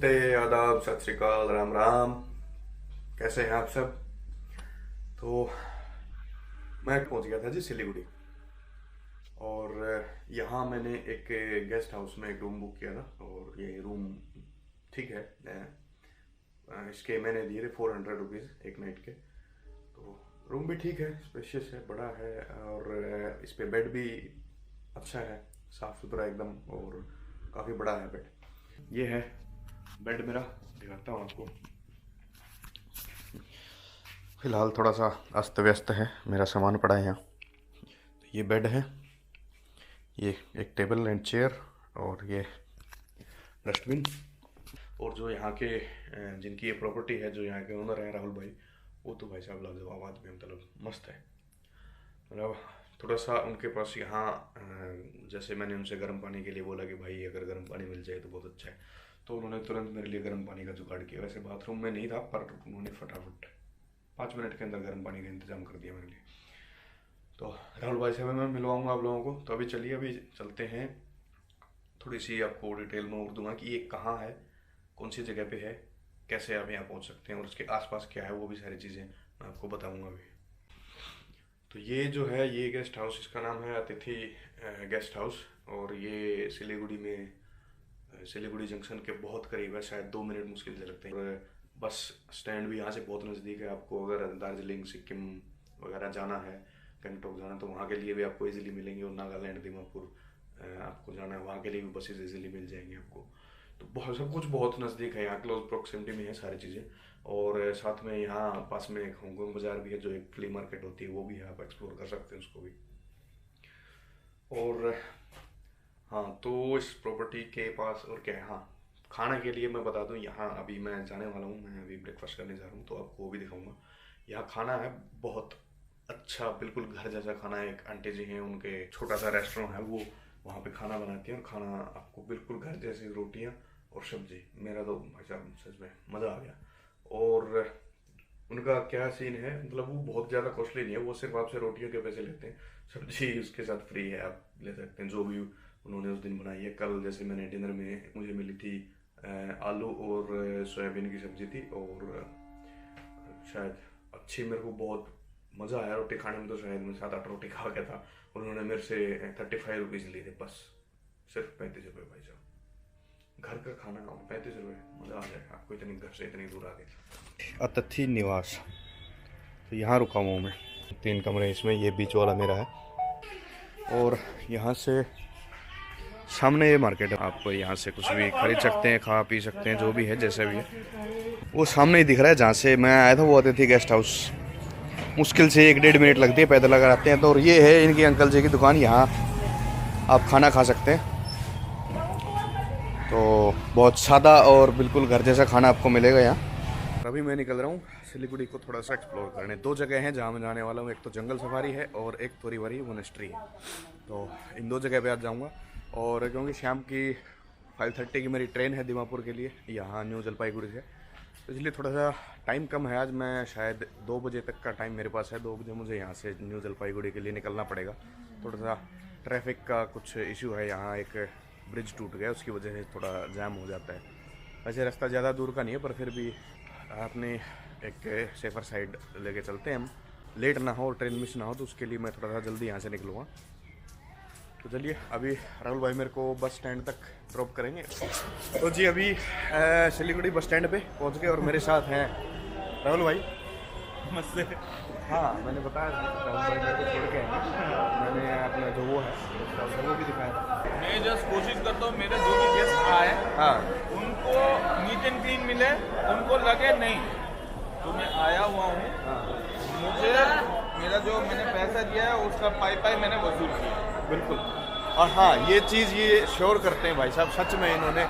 नमस्ते, आदाब, सत श्री अकाल, राम राम। कैसे हैं आप सब? तो मैं पहुंच गया था जी सिलीगुड़ी। और यहाँ मैंने एक गेस्ट हाउस में एक रूम बुक किया था। और ये रूम ठीक है, इसके मैंने दिए थे 400 रुपीज़ एक नाइट के। तो रूम भी ठीक है, स्पेशियस है, बड़ा है। और इस पे बेड भी अच्छा है, साफ़ सुथरा एकदम, और काफ़ी बड़ा है बेड। ये है बेड मेरा, दिखाता हूँ आपको। फिलहाल थोड़ा सा अस्त व्यस्त है, मेरा सामान पड़ा है यहाँ। तो ये बेड है, ये एक टेबल एंड चेयर, और ये डस्टबिन। और जो यहाँ के जिनकी ये प्रॉपर्टी है, जो यहाँ के ओनर हैं राहुल भाई, वो तो भाई साहब लाजवाब आदमी, मतलब मस्त है। मतलब थोड़ा सा उनके पास यहाँ जैसे मैंने उनसे गर्म पानी के लिए बोला कि भाई अगर गर्म पानी मिल जाए तो बहुत अच्छा है, तो उन्होंने तुरंत मेरे लिए गर्म पानी का जुगाड़ किया। वैसे बाथरूम में नहीं था, पर उन्होंने फटाफट 5 मिनट के अंदर गर्म पानी का इंतज़ाम कर दिया मेरे लिए। तो राहुल भाई से मैं मिलवाऊंगा आप लोगों को। तो अभी चलिए, अभी चलते हैं। थोड़ी सी आपको डिटेल में और दूंगा कि ये कहाँ है, कौन सी जगह पे है, कैसे आप यहाँ पहुँच सकते हैं, और उसके आसपास क्या है, वो भी सारी चीज़ें मैं आपको बताऊँगा अभी। तो ये जो है, ये गेस्ट हाउस, इसका नाम है अतिथि गेस्ट हाउस। और ये सिलीगुड़ी में, सिलीगुड़ी जंक्शन के बहुत करीब है, शायद 2 मिनट मुश्किल से लगते हैं। और बस स्टैंड भी यहाँ से बहुत नज़दीक है। आपको अगर दार्जिलिंग, सिक्किम वगैरह जाना है, गंगटोक जाना, तो वहाँ के लिए भी आपको इजीली मिलेंगे। और नागालैंड, दीमापुर आपको जाना है, वहाँ के लिए भी बसेज इजीली मिल जाएंगी आपको। तो बहुत सब कुछ बहुत नज़दीक है, यहाँ क्लोज प्रोक्सिमिटी में है सारी चीज़ें। और साथ में यहाँ पास में एक हांगकांग बाज़ार भी है, जो एक फ्ली मार्केट होती है, वो भी है, आप एक्सप्लोर कर सकते हैं उसको भी। और हाँ, तो इस प्रॉपर्टी के पास और क्या है, हाँ, खाने के लिए मैं बता दूं, यहाँ अभी मैं जाने वाला हूँ, मैं अभी ब्रेकफास्ट करने जा रहा हूँ, तो आपको वो भी दिखाऊंगा। यहाँ खाना है बहुत अच्छा, बिल्कुल घर जैसा खाना है। एक आंटी जी हैं, उनके छोटा सा रेस्टोरेंट है, वो वहाँ पे खाना बनाती हैं, और खाना आपको बिल्कुल घर जैसी, रोटियाँ और सब्जी। मेरा तो भाई साहब सच में मज़ा आ गया। और उनका क्या सीन है, मतलब वो बहुत ज़्यादा कॉस्टली नहीं है, वो सिर्फ आपसे रोटियों के पैसे लेते हैं, सब्जी उसके साथ फ्री है, आप ले सकते हैं जो भी उन्होंने उस दिन बनाई है। कल जैसे मैंने डिनर में मुझे मिली थी आलू और सोयाबीन की सब्जी थी, और शायद अच्छी, मेरे को बहुत मज़ा आया रोटी खाने में। तो शायद मैं 7-8 रोटी खा गया था। उन्होंने मेरे से 35 रुपीज़ लिए थे, बस सिर्फ 35 रुपये। भाई साहब, घर का खाना और 35 रुपये, मज़ा आ जाएगा आपको, इतनी घर से इतनी दूर आके। अतिथि निवास, तो यहाँ रुका हुआ हूँ मैं। 3 कमरे इसमें, ये बीच वाला मेरा है। और यहाँ से सामने ये मार्केट है, आप यहाँ से कुछ भी खरीद सकते हैं, खा पी सकते हैं, जो भी है जैसे भी है। वो सामने ही दिख रहा है जहाँ से मैं आया था, वो अतिथि गेस्ट हाउस। मुश्किल से 1-1.5 मिनट लगती है पैदल अगर आते हैं तो। और ये है इनकी अंकल जी की दुकान, यहाँ आप खाना खा सकते हैं। तो बहुत सादा और बिल्कुल घर जैसा खाना आपको मिलेगा यहाँ। अभी मैं निकल रहा हूँ सिलीगुड़ी को थोड़ा सा एक्सप्लोर करने। 2 जगह हैं जहाँ मैं जाने वाला हूँ, एक तो जंगल सफारी है और एक थोरीवारी मोनेस्ट्री है। तो इन 2 जगह पे आज जाऊँगा। और क्योंकि शाम की 5:30 की मेरी ट्रेन है दीमापुर के लिए, यहाँ न्यू जलपाईगुड़ी से, तो इसलिए थोड़ा सा टाइम कम है आज। मैं शायद 2 बजे तक का टाइम मेरे पास है। 2 बजे मुझे यहाँ से न्यू जलपाईगुड़ी के लिए निकलना पड़ेगा। थोड़ा सा ट्रैफिक का कुछ इशू है यहाँ, एक ब्रिज टूट गया, उसकी वजह से थोड़ा जाम हो जाता है। वैसे रास्ता ज़्यादा दूर का नहीं है, पर फिर भी आपने एक सेफ़र साइड लेके चलते हैं हम, लेट ना हो और ट्रेन मिस ना हो, तो उसके लिए मैं थोड़ा सा जल्दी यहाँ से निकलूँगा। तो चलिए, अभी राहुल भाई मेरे को बस स्टैंड तक ड्रॉप करेंगे। तो जी अभी सिलीगुड़ी बस स्टैंड पे पहुंच गए, और मेरे साथ हैं राहुल भाई। नमस्ते। हाँ, मैंने बताया राहुल भाई मेरे को छोड़ के आए। मैंने अपना जो वो है वो भी दिखाया। मैं जस्ट कोशिश करता हूँ मेरे जो भी गेस्ट आए, हाँ, उनको नीट एंड क्लीन मिले, उनको लगे नहीं तो मैं आया हुआ हूँ। मुझे मेरा जो मैंने पैसा दिया है उसका पाई मैंने वसूल किया। बिल्कुल। और हाँ, ये चीज़ ये श्योर करते हैं भाई साहब, सच में इन्होंने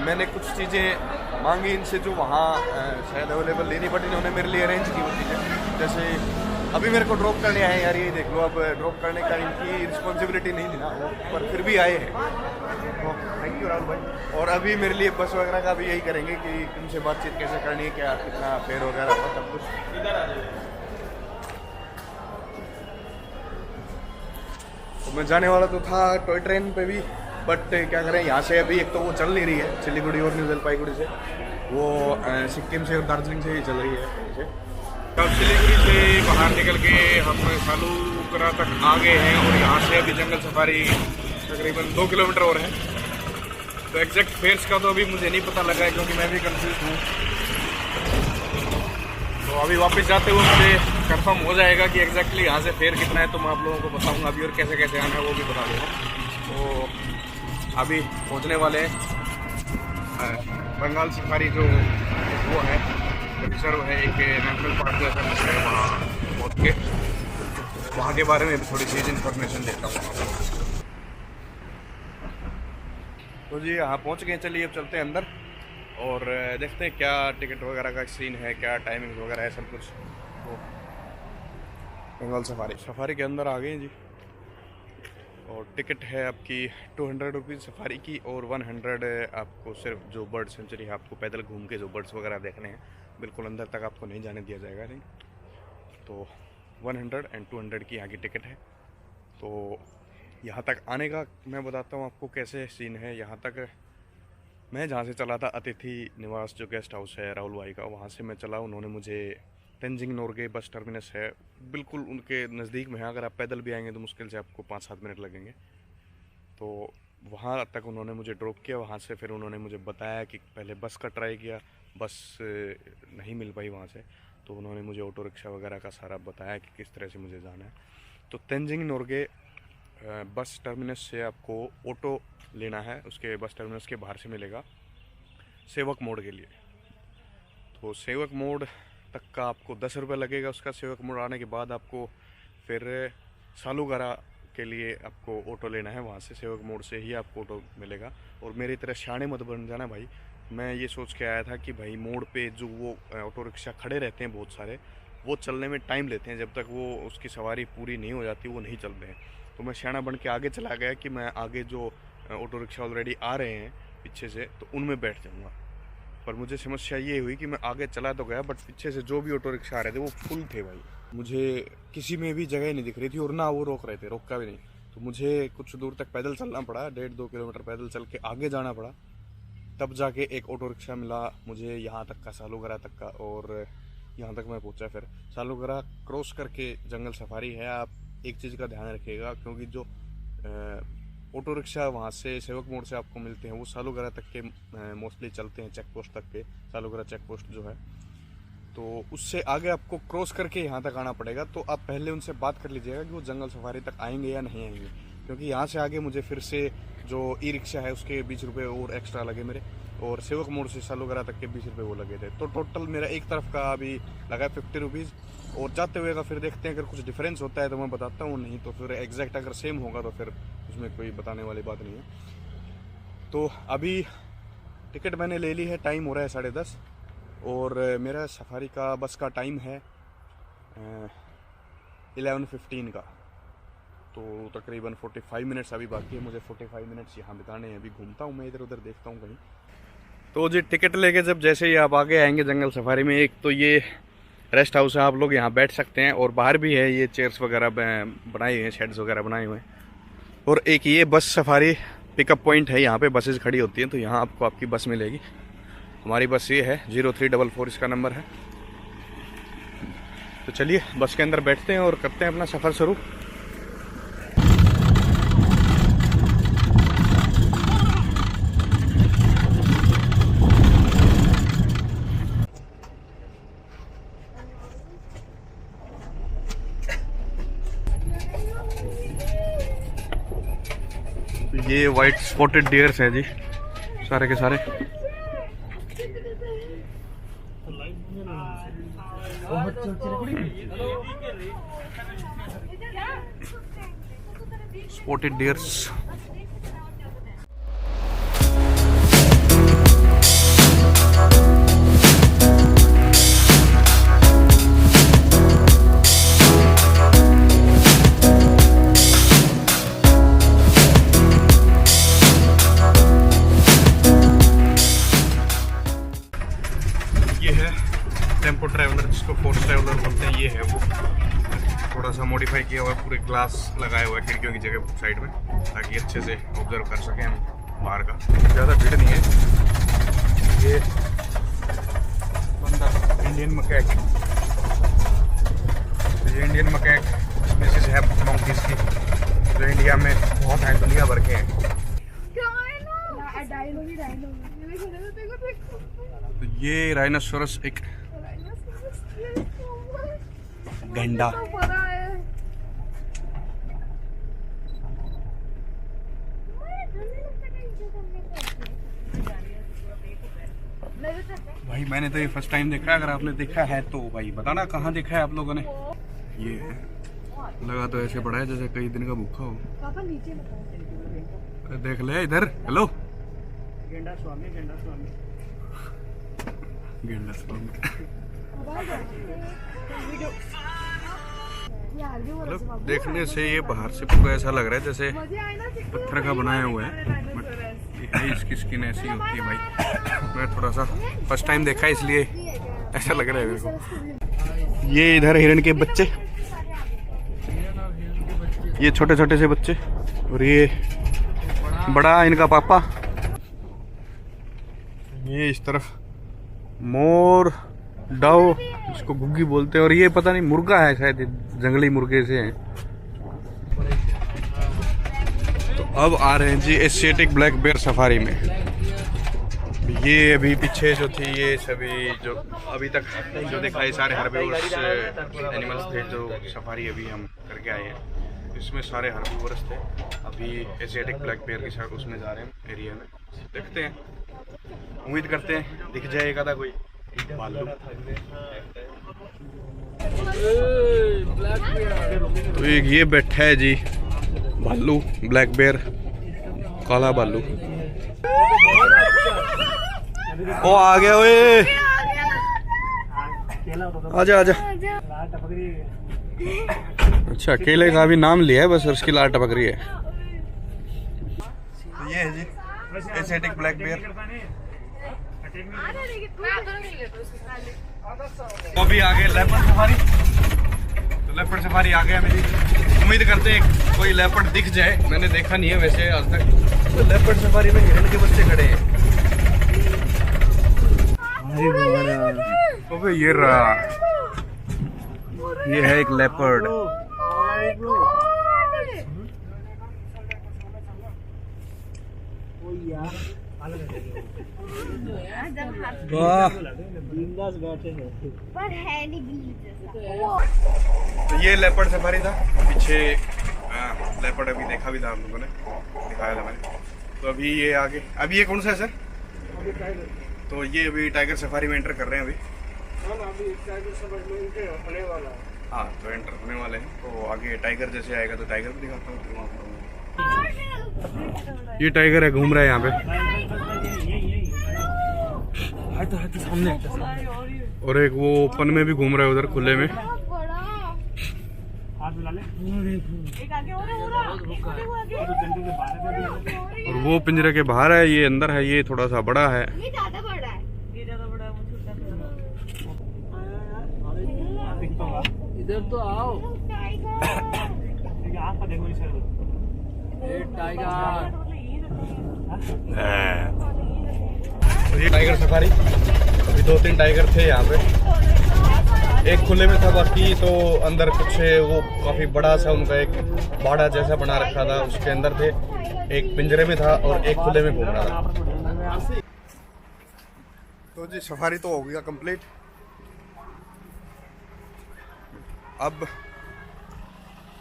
मैंने कुछ चीज़ें मांगी इनसे जो वहाँ शायद अवेलेबल नहीं, बट इन्होंने मेरे लिए अरेंज की वो चीज़ें। जैसे अभी मेरे को ड्रॉप करने आए यार, ये देख लो, अब ड्रॉप करने का इनकी रिस्पॉन्सिबिलिटी नहीं थी ना, पर फिर भी आए हैं। तो थैंक यू राहुल भाई। और अभी मेरे लिए बस वगैरह का भी यही करेंगे कि उनसे बातचीत कैसे करनी है, क्या कितना फेयर वगैरह होगा, सब कुछ। इधर आ जाइए। तो मैं जाने वाला तो था टॉय ट्रेन पे भी, बट क्या करें, यहाँ से अभी एक तो वो चल नहीं रही है सिलीगुड़ी और न्यू जलपाईगुड़ी से, वो सिक्किम से और दार्जिलिंग से ही चल रही है। तब सिलीगुड़ी से बाहर निकल के हम सालूकरा तक आ गए हैं और यहाँ से अभी जंगल सफारी तकरीबन 2 किलोमीटर और है। तो एग्जैक्ट फेयर्स का तो अभी मुझे नहीं पता लगा है क्योंकि मैं भी कंफ्यूज हूँ। तो अभी वापस जाते हुए मुझे कंफर्म हो जाएगा कि एग्जैक्टली यहाँ से फेयर कितना है, तो मैं आप लोगों को बताऊँगा अभी, और कैसे कैसे आना है वो भी बता दूँगा। तो अभी पहुँचने वाले हैं बंगाल सफारी जो वो है रिजर्व है, एक नेशनल पार्क जैसा है, वहाँ पहुँच के वहाँ के बारे में थोड़ी सी इन्फॉर्मेशन देता हूँ। तो जी यहाँ पहुँच गए, चलिए अब चलते हैं अंदर और देखते हैं क्या टिकट वगैरह का सीन है, क्या टाइमिंग वगैरह है, सब कुछ। तो बंगाल सफारी के अंदर आ गए हैं जी, और टिकट है आपकी 200 रुपीज़ सफारी की, और 100 आपको सिर्फ जो बर्ड सेंचुरी है आपको पैदल घूम के जो बर्ड्स वगैरह देखने हैं, बिल्कुल अंदर तक आपको नहीं जाने दिया जाएगा नहीं। तो 100 एंड 200 की यहाँ की टिकट है। तो यहाँ तक आने का मैं बताता हूँ आपको कैसे सीन है। यहाँ तक मैं जहाँ से चला था अतिथि निवास जो गेस्ट हाउस है राहुल भाई का, वहाँ से मैं चला। उन्होंने मुझे तेंजिंग नोर्गे बस टर्मिनस है, बिल्कुल उनके नज़दीक में है। अगर आप पैदल भी आएंगे तो मुश्किल से आपको 5-7 मिनट लगेंगे। तो वहाँ तक उन्होंने मुझे ड्रॉप किया। वहाँ से फिर उन्होंने मुझे बताया कि पहले बस का ट्राई किया, बस नहीं मिल पाई वहाँ से, तो उन्होंने मुझे ऑटो रिक्शा वगैरह का सारा बताया कि किस तरह से मुझे जाना है। तो तेंजिंग नोर्गे बस टर्मिनस से आपको ऑटो लेना है, उसके बस टर्मिनस के बाहर से मिलेगा सेवक मोड़ के लिए। तो सेवक मोड़ तक का आपको 10 रुपये लगेगा। उसका सेवक मोड़ आने के बाद आपको फिर सालूगरा के लिए आपको ऑटो लेना है, वहाँ से सेवक मोड़ से ही आपको ऑटो मिलेगा। और मेरी तरह शाणे मत बन जाना भाई, मैं ये सोच के आया था कि भाई मोड़ पे जो वो ऑटो रिक्शा खड़े रहते हैं बहुत सारे, वो चलने में टाइम लेते हैं, जब तक वो उसकी सवारी पूरी नहीं हो जाती वो नहीं चलते हैं। तो मैं शाना बन के आगे चला गया कि मैं आगे जो ऑटो रिक्शा ऑलरेडी आ रहे हैं पीछे से, तो उनमें बैठ जाऊँगा। पर मुझे समस्या ये हुई कि मैं आगे चला तो गया, बट पीछे से जो भी ऑटो रिक्शा आ रहे थे वो फुल थे भाई। मुझे किसी में भी जगह नहीं दिख रही थी और ना वो रोक रहे थे, रोका भी नहीं। तो मुझे कुछ दूर तक पैदल चलना पड़ा, 1.5-2 किलोमीटर पैदल चल के आगे जाना पड़ा, तब जाके एक ऑटो रिक्शा मिला मुझे यहाँ तक का, सालूगरा तक का। और यहाँ तक मैं पहुँचा। फिर सालूगरा क्रॉस करके जंगल सफारी है। आप एक चीज़ का ध्यान रखिएगा, क्योंकि जो ऑटो रिक्शा वहाँ से सेवक मोड़ से आपको मिलते हैं वो सालूगरा तक के मोस्टली चलते हैं, चेक पोस्ट तक के, सालूगरा चेक पोस्ट जो है। तो उससे आगे आपको क्रॉस करके यहाँ तक आना पड़ेगा। तो आप पहले उनसे बात कर लीजिएगा कि वो जंगल सफारी तक आएंगे या नहीं आएंगे, क्योंकि यहाँ से आगे मुझे फिर से जो ई रिक्शा है उसके 20 रुपये और एक्स्ट्रा लगे मेरे, और सेवक मोड़ से सालूगरा तक के 20 रुपये वो लगे थे। तो टोटल मेरा एक तरफ का अभी लगा 50 रुपीज़, और जाते हुए का फिर देखते हैं अगर कुछ डिफरेंस होता है तो मैं बताता हूँ, नहीं तो फिर एग्जैक्ट अगर सेम होगा तो फिर उसमें कोई बताने वाली बात नहीं है। तो अभी टिकट मैंने ले ली है, टाइम हो रहा है 10:30, और मेरा सफारी का बस का टाइम है 11:15 का। तो तकरीबन 45 मिनट्स अभी बाकी है, मुझे 45 मिनट्स यहाँ बिताने हैं। अभी घूमता हूँ मैं इधर उधर, देखता हूँ कहीं। तो जी टिकट लेके जब जैसे ही आप आगे आएंगे जंगल सफारी में, एक तो ये रेस्ट हाउस है, आप लोग यहाँ बैठ सकते हैं, और बाहर भी है ये चेयर्स वगैरह बनाए हुए हैं, शेड्स वगैरह बनाए हुए हैं। और एक ये बस सफारी पिकअप पॉइंट है, यहाँ पे बसेस खड़ी होती हैं, तो यहाँ आपको आपकी बस मिलेगी। हमारी बस ये है 0344 इसका नंबर है। तो चलिए बस के अंदर बैठते हैं और करते हैं अपना सफ़र शुरू। ये वाइट स्पॉटेड डियर्स हैं जी, सारे के सारे। Spotted dears. टेम्पो ट्रैवलर, जिसको फोर्स ट्रैवलर बोलते हैं, ये है वो। थोड़ा सा मॉडिफाई किया हुआ है पूरे ग्लास लगाए हुए हैं खिड़कियों की जगह साइड में, ताकि अच्छे से ऑब्जर्व कर सकें हम बाहर का। ज़्यादा भीड़ नहीं है। ये बंदा इंडियन मकैक, ये इंडियन मकैक स्पीशीज है मंकीज की, जो इंडिया में बहुत हैं, दुनिया भर के हैं। तो ये राइनोसोरस एक गैंडा, भाई मैंने तो ये फर्स्ट टाइम देखा है। अगर आपने देखा है तो भाई बताना कहाँ देखा है आप लोगों ने। ये है, लगा तो ऐसे पड़ा है जैसे कई दिन का भूखा हो। देख ले इधर। हेलो गेंडा स्वामी, गेंडा स्वामी, गेंडा स्वामी। मतलब देखने से ये बाहर से पूरा ऐसा लग रहा है जैसे पत्थर का बनाया हुआ है, बट ये इसकी स्किन ऐसी होती है भाई। मैं थोड़ा सा फर्स्ट टाइम देखा इसलिए ऐसा लग रहा है मेरे को। ये इधर हिरण के बच्चे, ये छोटे छोटे से बच्चे, और ये बड़ा इनका पापा। ये इस तरफ मोर, डव, इसको घुग्गी बोलते हैं, और ये पता नहीं मुर्गा है शायद, जंगली मुर्गे से हैं। तो अब आ रहे हैं जी एशियाटिक ब्लैक बेयर सफारी में। ये अभी पीछे जो थी, ये सभी जो अभी तक जो दिखाए सारे हर्बीवोरस एनिमल्स थे जो सफारी अभी हम करके आए हैं, इसमें सारे हर्बीवोरस थे। अभी एशियाटिक ब्लैक बेयर की साइड उसमें जा रहे हैं एरिया में, देखते हैं, उम्मीद करते हैं दिख जाएगा था कोई भालू। तो एक ये बैठा है जी भालू, ब्लैक बेयर, काला भालू। ओ आ गया ओए, आजा आजा। अच्छा केले का भी नाम लिया है बस, और उसकी लार टपक रही है। तो ये है जी एशियाटिक ब्लैक बेयर। तो अभी आ गए लेपर्ड सफारी। तो लेपर्ड सफारी आ गया मेरी, उम्मीद करते हैं कोई लेपर्ड दिख जाए। मैंने देखा नहीं है वैसे आज तक। तो लेपर्ड सफारी में हिरण के बच्चे खड़े हैं। तो ये रहा, ये है एक लेपर्ड। वाह, तो ये लेपर्ड सफारी था। पीछे लेपर्ड अभी देखा भी था हम लोगों ने, दिखाया था मैंने। तो अभी ये आगे, अभी ये कौन सा है सर? तो ये अभी टाइगर सफारी में एंटर कर रहे हैं अभी। हाँ तो एंटर होने वाले हैं। तो आगे टाइगर जैसे आएगा तो टाइगर भी दिखाता हूँ। ये टाइगर है, घूम रहा है यहाँ पे। तो सामने, और एक वो ओपन में भी घूम रहा है उधर खुले में। और वो पिंजरे के बाहर है, ये अंदर है, ये थोड़ा सा बड़ा है। इधर तो आओ। ये टाइगर सफारी, अभी 2-3 टाइगर थे यहाँ पे। एक खुले में था, बाकी तो अंदर कुछ वो काफी बड़ा सा उनका एक बाड़ा जैसा बना रखा था, उसके अंदर थे। एक पिंजरे में था और एक खुले में घूम रहा था। तो जी सफारी तो हो गया कंप्लीट। अब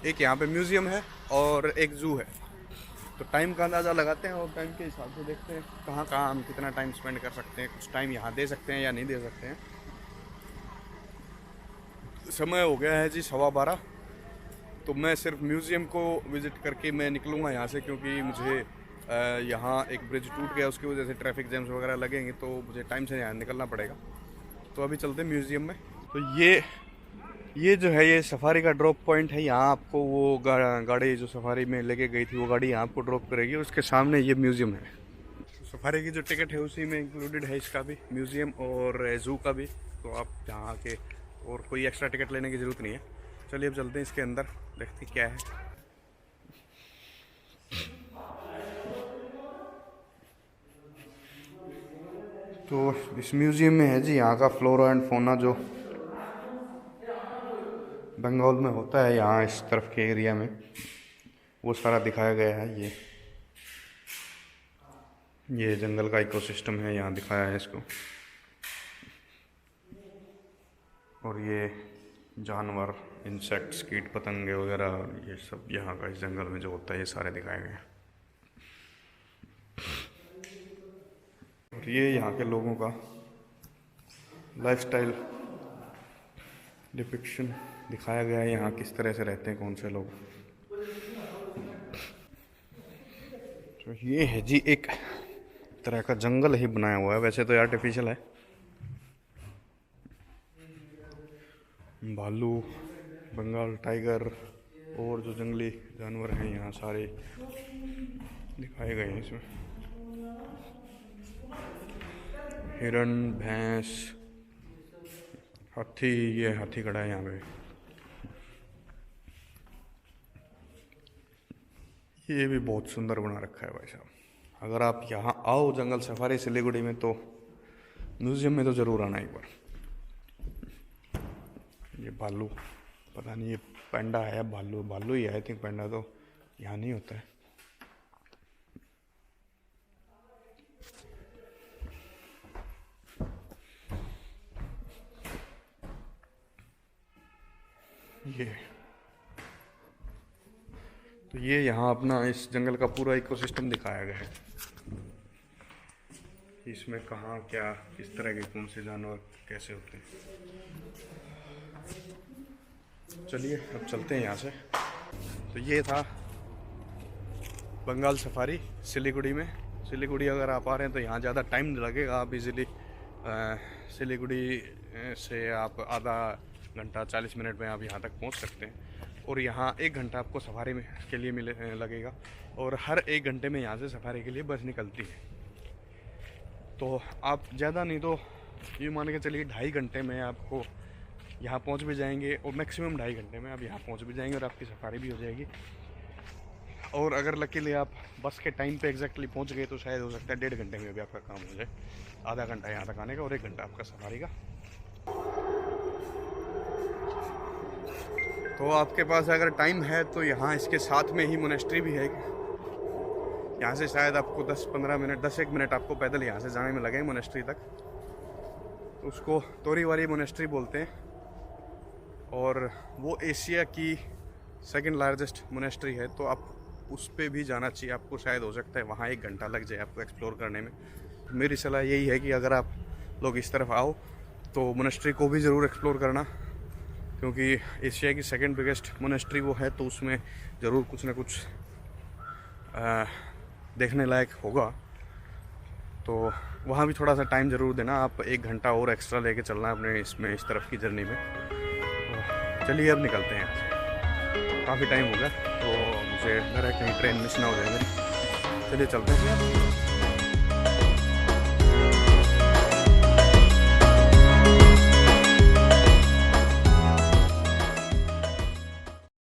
एक यहाँ पे म्यूजियम है और एक जू है। तो टाइम का अंदाज़ा लगाते हैं और टाइम के हिसाब से देखते हैं कहाँ कहाँ हम कितना टाइम स्पेंड कर सकते हैं। कुछ टाइम यहाँ दे सकते हैं या नहीं दे सकते हैं। समय हो गया है जी 12:15। तो मैं सिर्फ म्यूज़ियम को विज़िट करके मैं निकलूँगा यहाँ से, क्योंकि मुझे यहाँ एक ब्रिज टूट गया, उसकी वजह से ट्रैफिक जैम्स वगैरह लगेंगे, तो मुझे टाइम से यहाँ निकलना पड़ेगा। तो अभी चलते हैं म्यूज़ियम में। तो ये जो है ये सफारी का ड्रॉप पॉइंट है। यहाँ आपको वो गाड़ी जो सफारी में लेके गई थी वो गाड़ी यहाँ आपको ड्रॉप करेगी। उसके सामने ये म्यूज़ियम है। सफारी की जो टिकट है उसी में इंक्लूडेड है इसका भी, म्यूज़ियम और जू का भी। तो आप यहाँ आके और कोई एक्स्ट्रा टिकट लेने की ज़रूरत नहीं है। चलिए अब चलते हैं इसके अंदर, देखते हैं क्या है। तो इस म्यूज़ियम में है जी यहाँ का फ्लोरा एंड फौना जो बंगाल में होता है, यहाँ इस तरफ के एरिया में वो सारा दिखाया गया है। ये जंगल का इकोसिस्टम है, यहाँ दिखाया है इसको। और ये जानवर, इंसेक्ट्स, कीट पतंगे वगैरह, ये सब यहाँ का इस जंगल में जो होता है ये सारे दिखाए गए हैं। और ये यहाँ के लोगों का लाइफस्टाइल डिपिक्शन दिखाया गया है, यहाँ किस तरह से रहते हैं कौन से लोग। तो ये है जी एक तरह का जंगल ही बनाया हुआ है, वैसे तो आर्टिफिशियल है। भालू, बंगाल टाइगर और जो जंगली जानवर हैं यहाँ सारे दिखाए गए हैं इसमें। हिरण, भैंस, हाथी, ये हाथी खड़ा है यहाँ पे। ये भी बहुत सुंदर बना रखा है भाई साहब। अगर आप यहाँ आओ जंगल सफारी सिलीगुड़ी में तो म्यूज़ियम में तो ज़रूर आना एक बार। ये भालू, पता नहीं ये पैंडा है या भालू, भालू ही है आई थिंक, पैंडा तो यहाँ नहीं होता है। तो ये यहाँ अपना इस जंगल का पूरा इकोसिस्टम दिखाया गया है, इसमें कहाँ क्या किस तरह के कौन से जानवर कैसे होते हैं। चलिए अब चलते हैं यहाँ से। तो ये था बंगाल सफारी सिलीगुड़ी में। सिलीगुड़ी अगर आप आ रहे हैं तो यहाँ ज़्यादा टाइम नहीं लगेगा, आप इजीली सिलीगुड़ी से आप आधा घंटा 40 मिनट में आप यहाँ तक पहुँच सकते हैं। और यहाँ 1 घंटा आपको सफारी में के लिए लगेगा, और हर 1 घंटे में यहाँ से सफारी के लिए बस निकलती है। तो आप ज़्यादा नहीं तो ये मान के चलिए 2.5 घंटे में आपको यहाँ पहुँच भी जाएंगे, और मैक्सिमम 2.5 घंटे में आप यहाँ पहुँच भी जाएंगे और आपकी सफारी भी हो जाएगी। और अगर लकीली आप बस के टाइम पे एग्जैक्टली पहुँच गए तो शायद हो सकता है 1.5 घंटे में भी आपका काम हो जाए। आधा घंटा यहाँ तक आने का और 1 घंटा आपका सफारी का। तो आपके पास अगर टाइम है तो यहाँ इसके साथ में ही मोनेस्ट्री भी है। यहाँ से शायद आपको 10-15 मिनट, 10-1 मिनट आपको पैदल यहाँ से जाने में लगे मोनेस्ट्री तक। तो उसको तोरीवारी मोनेस्ट्री बोलते हैं, और वो एशिया की 2nd लार्जेस्ट मोनेस्ट्री है। तो आप उस पर भी जाना चाहिए आपको, शायद हो सकता है वहाँ 1 घंटा लग जाए आपको एक्सप्लोर करने में। मेरी सलाह यही है कि अगर आप लोग इस तरफ आओ तो मोनेस्ट्री को भी ज़रूर एक्सप्लोर करना, क्योंकि एशिया की 2nd बिगेस्ट मोनेस्ट्री वो है, तो उसमें ज़रूर कुछ ना कुछ देखने लायक होगा। तो वहाँ भी थोड़ा सा टाइम ज़रूर देना, आप 1 घंटा और एक्स्ट्रा लेके चलना अपने इसमें इस तरफ की जर्नी में। तो चलिए अब निकलते हैं यहाँ से, काफ़ी टाइम हो गया तो मुझे डर है कहीं ट्रेन मिस ना हो जाए मेरी। चलिए चलते हैं।